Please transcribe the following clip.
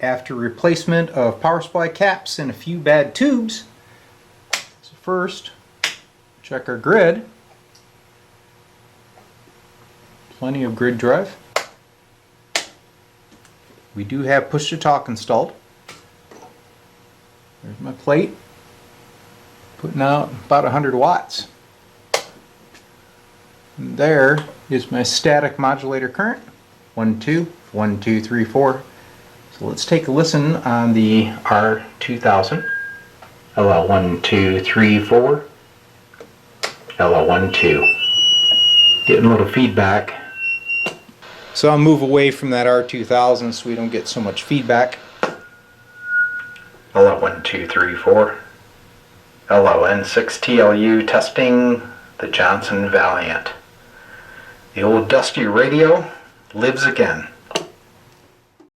after replacement of power supply caps and a few bad tubes. So first, check our grid. Plenty of grid drive. We do have push to talk installed. There's my plate, putting out about 100 watts. And there is my static modulator current, 1, 2, 1, 2, 3, 4. So let's take a listen on the R2000. LL 1, 2, 3, 4. LL 1, 2. Getting a little feedback. So I'll move away from that R2000 so we don't get so much feedback. LL 1, 2, 3, 4. LLN6TLU testing the Johnson Valiant. The old dusty radio lives again.